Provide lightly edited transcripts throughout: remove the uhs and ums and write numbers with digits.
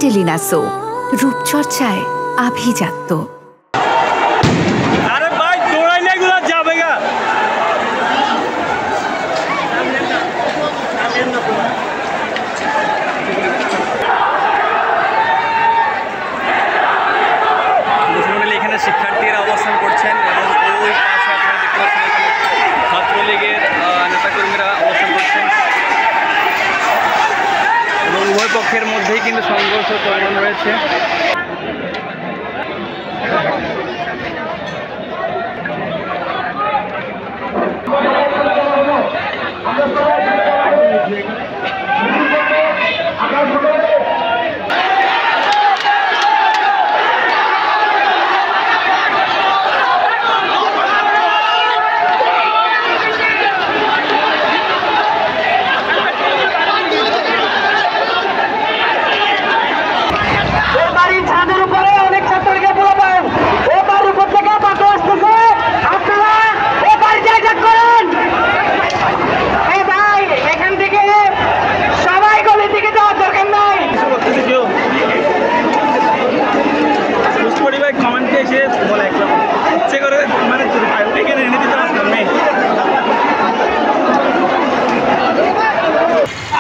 Angelina so, রূপচর্চায় আভিজাত্য। শিক্ষার্থীরা অবস্থান করছেন এবং ওই পাশে আপনারা দেখতে পাচ্ছেন এখানে ছাত্রলীগের নেতাকর্মীরা অবস্থান করছেন এবং উভয় পক্ষের মধ্যেই কিন্তু সংঘর্ষ চলমান রয়েছে।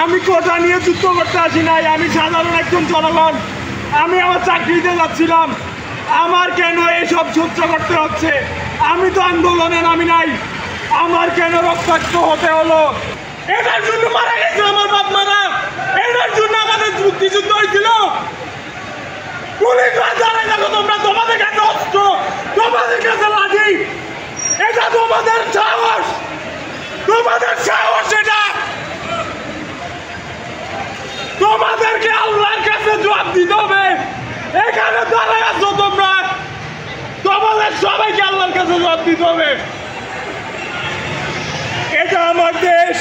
আমি কোটা নিয়ে যুদ্ধ করতে আসি নাই, আমি সাধারণ একজন জনগণ। আমি আমার চাকরিতে যাচ্ছিলাম, আমার কেন এসব সহ্য করতে হচ্ছে? আমি তো আন্দোলনে নামি নাই, আমার কেন রক্তাক্ত হতে হলো? এটার জন্য মারা গেছে আমার বাপ মারা, এটার জন্য আমাদের মুক্তিযুদ্ধ হয়েছিল। পুলিশ যারা দেখো তোমরা, তোমাদের কাছে অস্ত্র, তোমাদের কাছে লাঠি, এটা তোমাদের সাহস, তোমাদের সাহস। এটা তোমাদেরকে আল্লাহর কাছে জবাব দিতে হবে। এখানে দাঁড়ায় আছো তোমরা, তোমাদের সবাইকে আল্লাহর কাছে জবাব দিতে হবে। এটা আমার দেশ,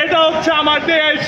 এটা হচ্ছে আমার দেশ।